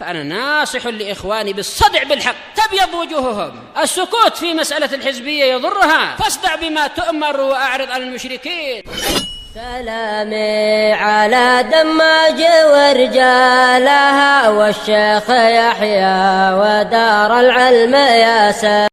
فأنا ناصح لإخواني بالصدع بالحق تبيض وجوههم. السكوت في مسألة الحزبية يضرها، فاصدع بما تؤمر وأعرض عن المشركين. سلامي على دماج ورجالها والشيخ يحيى ودار العلم ياسر.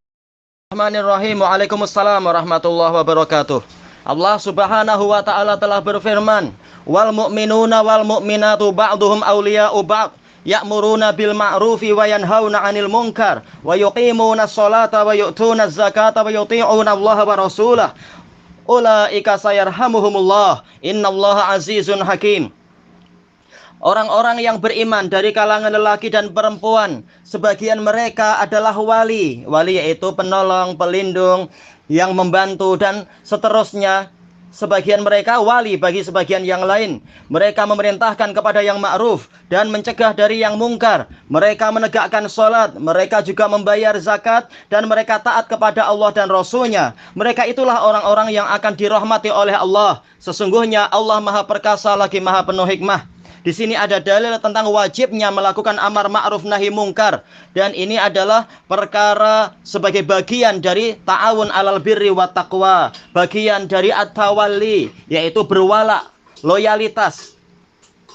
Bismillahirrahmanirrahim. Waalaikumsalam warahmatullahi wabarakatuh. Allah Subhanahu wa taala telah berfirman, "Wal mu'minuna wal mu'minatu ba'duhum awliya'u ba'd, ya'muruna bil ma'rufi wa yanhauna 'anil munkar, wa yuqimuna sholata wa yu'tuna zakata wa yuti'una Allah wa rasulahu. Ulaika sayarhamuhumullah, innallaha azizun hakim." Orang-orang yang beriman dari kalangan lelaki dan perempuan, sebagian mereka adalah wali. Wali yaitu penolong, pelindung, yang membantu dan seterusnya. Sebagian mereka wali bagi sebagian yang lain. Mereka memerintahkan kepada yang ma'ruf dan mencegah dari yang mungkar. Mereka menegakkan sholat. Mereka juga membayar zakat. Dan mereka taat kepada Allah dan Rasulnya. Mereka itulah orang-orang yang akan dirahmati oleh Allah. Sesungguhnya Allah Maha Perkasa lagi Maha Penuh Hikmah. Di sini ada dalil tentang wajibnya melakukan amar ma'ruf nahi mungkar, dan ini adalah perkara sebagai bagian dari ta'awun alal birri wa taqwa, bagian dari at-tawalli, yaitu berwala, loyalitas.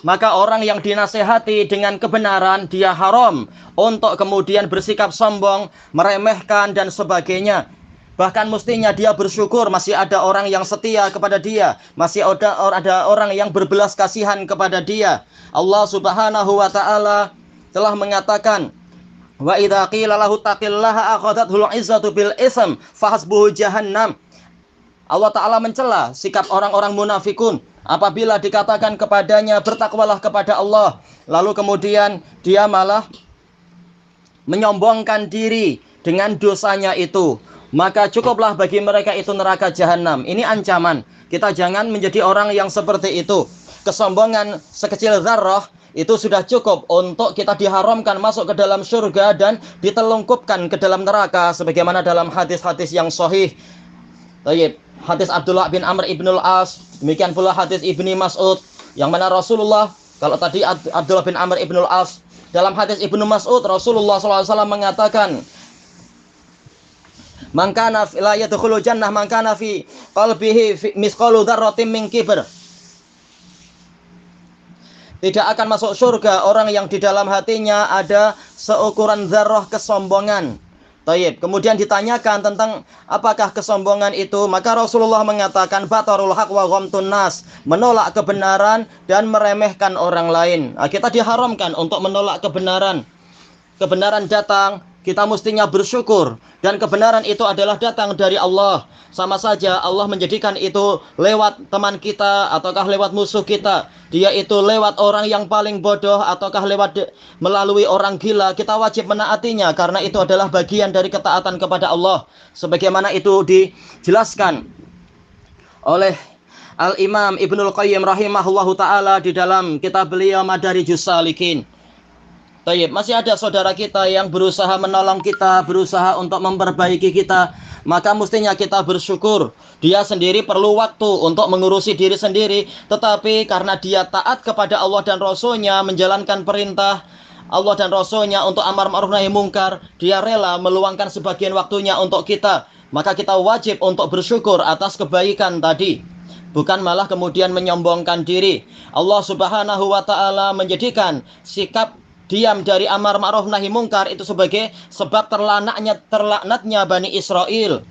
Maka orang yang dinasehati dengan kebenaran, dia haram untuk kemudian bersikap sombong, meremehkan dan sebagainya. Bahkan mestinya dia bersyukur masih ada orang yang setia kepada dia, masih ada orang yang berbelas kasihan kepada dia. Allah Subhanahu wa taala telah mengatakan, "Wa idza qila lahu taqillaha akhadhathul 'izzatu bil ism fahasbuhu jahannam." Allah taala mencela sikap orang-orang munafikun apabila dikatakan kepadanya bertakwalah kepada Allah, lalu kemudian dia malah menyombongkan diri dengan dosanya itu. Maka cukuplah bagi mereka itu neraka jahanam. Ini ancaman. Kita jangan menjadi orang yang seperti itu. Kesombongan sekecil zarrah itu sudah cukup untuk kita diharamkan masuk ke dalam surga dan ditelungkupkan ke dalam neraka. Sebagaimana dalam hadis-hadis yang sahih. Hadis Abdullah bin Amr ibnul As. Demikian pula hadis Ibni Mas'ud. Yang mana Rasulullah, kalau tadi Abdullah bin Amr ibnul As, dalam hadis Ibnu Mas'ud Rasulullah SAW mengatakan, "Man kana la yadkhulul jannah man kana fi qalbihi misqalu dzarratin min kibr." Tidak akan masuk surga orang yang di dalam hatinya ada seukuran zarrah kesombongan. Tayyib. Kemudian ditanyakan tentang apakah kesombongan itu, maka Rasulullah mengatakan batarul haq wa ghamtun nas, menolak kebenaran dan meremehkan orang lain. Nah, kita diharamkan untuk menolak kebenaran. Kebenaran datang, kita mestinya bersyukur, dan kebenaran itu adalah datang dari Allah. Sama saja Allah menjadikan itu lewat teman kita ataukah lewat musuh kita. Dia itu lewat orang yang paling bodoh ataukah melalui orang gila. Kita wajib menaatinya karena itu adalah bagian dari ketaatan kepada Allah. Sebagaimana itu dijelaskan oleh Al-Imam Ibnul Qayyim rahimahullahu ta'ala di dalam kitab beliau Madarijus Salikin. Tayyib, masih ada saudara kita yang berusaha menolong kita, berusaha untuk memperbaiki kita, maka mestinya kita bersyukur. Dia sendiri perlu waktu untuk mengurusi diri sendiri, tetapi karena dia taat kepada Allah dan Rasulnya, menjalankan perintah Allah dan Rasulnya untuk amar ma'ruf nahi mungkar, dia rela meluangkan sebagian waktunya untuk kita. Maka kita wajib untuk bersyukur atas kebaikan tadi, bukan malah kemudian menyombongkan diri. Allah Subhanahu wa ta'ala menjadikan sikap diam dari amar ma'ruf nahi mungkar itu sebagai sebab terlaknatnya Bani Israel.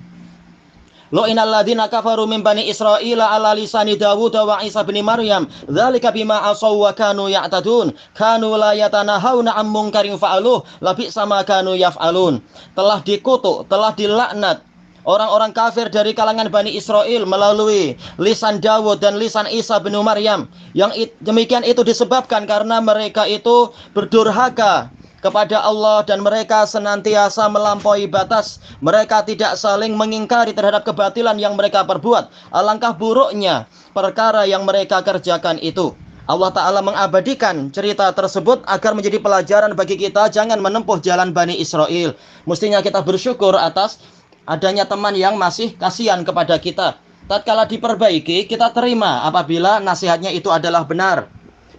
Lu'inal ladzina kafaru min Bani Israil ala lisani Dawud wa Isa bin Maryam, dzalika bima asaw wa kanu ya'tadun, kanu la yatanahawna 'an munkarin fa'aluh, labi'sa ma kanu yaf'alun. Telah dikutuk, telah dilaknat orang-orang kafir dari kalangan Bani Israel melalui lisan Dawud dan lisan Isa bin Maryam. Yang demikian itu disebabkan karena mereka itu berdurhaka kepada Allah dan mereka senantiasa melampaui batas. Mereka tidak saling mengingkari terhadap kebatilan yang mereka perbuat. Alangkah buruknya perkara yang mereka kerjakan itu. Allah Ta'ala mengabadikan cerita tersebut agar menjadi pelajaran bagi kita jangan menempuh jalan Bani Israel. Mestinya kita bersyukur atas adanya teman yang masih kasihan kepada kita. Tatkala diperbaiki, kita terima apabila nasihatnya itu adalah benar.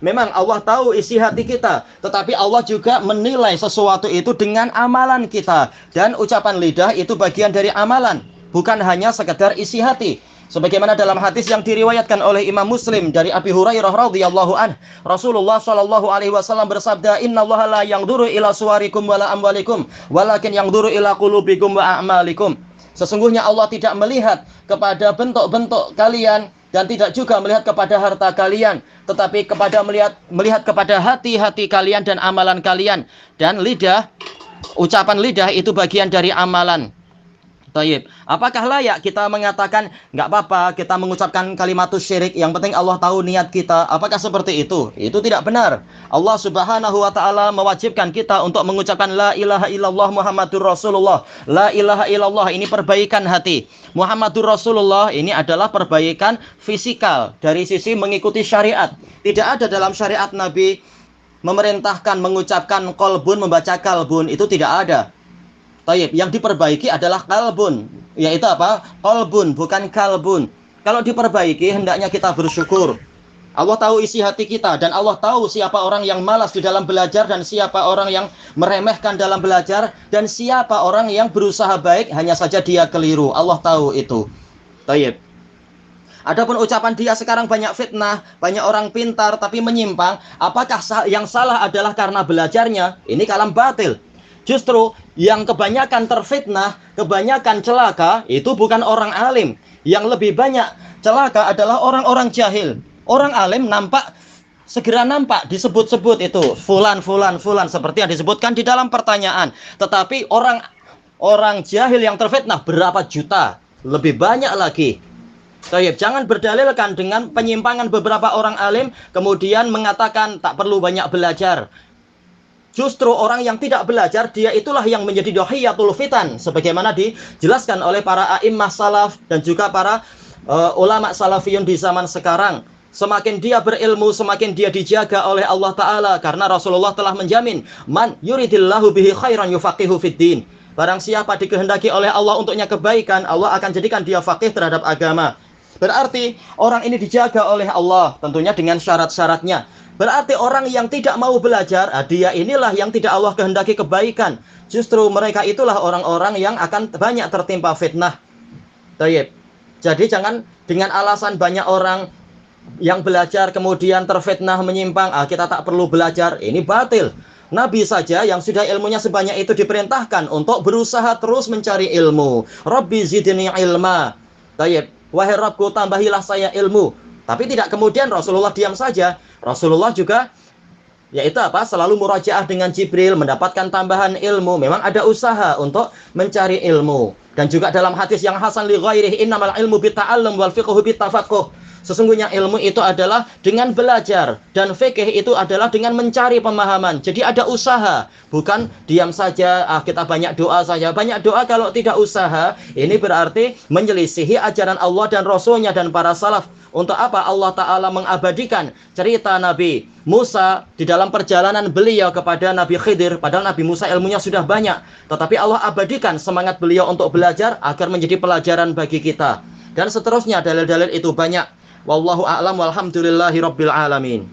Memang Allah tahu isi hati kita, tetapi Allah juga menilai sesuatu itu dengan amalan kita. Dan ucapan lidah itu bagian dari amalan, bukan hanya sekedar isi hati. Sebagaimana dalam hadis yang diriwayatkan oleh Imam Muslim dari Abi Hurairah radhiyallahu anhu, Rasulullah shallallahu alaihi wasallam bersabda, "Innallaha la yanzuru ila suwarikum wala amwalikum, walakin yanzuru ila qulubikum wa a'malikum." Sesungguhnya Allah tidak melihat kepada bentuk-bentuk kalian dan tidak juga melihat kepada harta kalian, tetapi melihat kepada hati-hati kalian dan amalan kalian. Dan lidah, ucapan lidah itu bagian dari amalan. Taib. Apakah layak kita mengatakan nggak apa-apa kita mengucapkan kalimatus syirik, yang penting Allah tahu niat kita? Apakah seperti itu? Itu tidak benar. Allah Subhanahu wa taala mewajibkan kita untuk mengucapkan la ilaha illallah Muhammadur Rasulullah. La ilaha illallah ini perbaikan hati. Muhammadur Rasulullah ini adalah perbaikan fisikal dari sisi mengikuti syariat. Tidak ada dalam syariat Nabi memerintahkan mengucapkan kolbun, membaca kalbun, itu tidak ada. Taib, yang diperbaiki adalah kalbun, yaitu apa? Kolbun, bukan kalbun. Kalau diperbaiki, hendaknya kita bersyukur. Allah tahu isi hati kita, dan Allah tahu siapa orang yang malas di dalam belajar, dan siapa orang yang meremehkan dalam belajar, dan siapa orang yang berusaha baik, hanya saja dia keliru. Allah tahu itu. Taib. Adapun ucapan dia sekarang banyak fitnah, banyak orang pintar tapi menyimpang. Apakah yang salah adalah karena belajarnya? Ini kalam batil. Justru yang kebanyakan terfitnah, kebanyakan celaka, itu bukan orang alim. Yang lebih banyak celaka adalah orang-orang jahil. Orang alim segera nampak disebut-sebut itu fulan, fulan, fulan, seperti yang disebutkan di dalam pertanyaan. Tetapi orang jahil yang terfitnah berapa juta, lebih banyak lagi. Taib, jangan berdalilkan dengan penyimpangan beberapa orang alim, kemudian mengatakan tak perlu banyak belajar. Justru orang yang tidak belajar, dia itulah yang menjadi dohiyatul fitan, sebagaimana dijelaskan oleh para a'immah salaf dan juga para ulama salafiyun di zaman sekarang. Semakin dia berilmu, semakin dia dijaga oleh Allah Ta'ala, karena Rasulullah telah menjamin, man yuridillahu bihi khairan yufaqihu fiddin. Barang siapa dikehendaki oleh Allah untuknya kebaikan, Allah akan jadikan dia faqih terhadap agama. Berarti orang ini dijaga oleh Allah, tentunya dengan syarat-syaratnya. Berarti orang yang tidak mau belajar, dia inilah yang tidak Allah kehendaki kebaikan. Justru mereka itulah orang-orang yang akan banyak tertimpa fitnah. Taib. Jadi jangan dengan alasan banyak orang yang belajar kemudian terfitnah menyimpang, kita tak perlu belajar. Ini batil. Nabi saja yang sudah ilmunya sebanyak itu diperintahkan untuk berusaha terus mencari ilmu. Rabbi zidni ilma. Taib. Wahai Rabbku, tambahilah saya ilmu. Tapi tidak kemudian Rasulullah diam saja. Rasulullah juga yaitu apa? Selalu murajaah dengan Jibril, mendapatkan tambahan ilmu. Memang ada usaha untuk mencari ilmu. Dan juga dalam hadis yang hasan li ghairihi, innamal ilmu bitta'allum wal fiqhu bittafaqquh. Sesungguhnya ilmu itu adalah dengan belajar, dan fikih itu adalah dengan mencari pemahaman. Jadi ada usaha, bukan diam saja, kita banyak doa saja. Banyak doa kalau tidak usaha, ini berarti menyelisihi ajaran Allah dan Rasulnya dan para salaf. Untuk apa Allah Ta'ala mengabadikan cerita Nabi Musa di dalam perjalanan beliau kepada Nabi Khidir, padahal Nabi Musa ilmunya sudah banyak, tetapi Allah abadikan semangat beliau untuk belajar agar menjadi pelajaran bagi kita. Dan seterusnya dalil-dalil itu banyak. Wallahu a'lam walhamdulillahi rabbil alamin.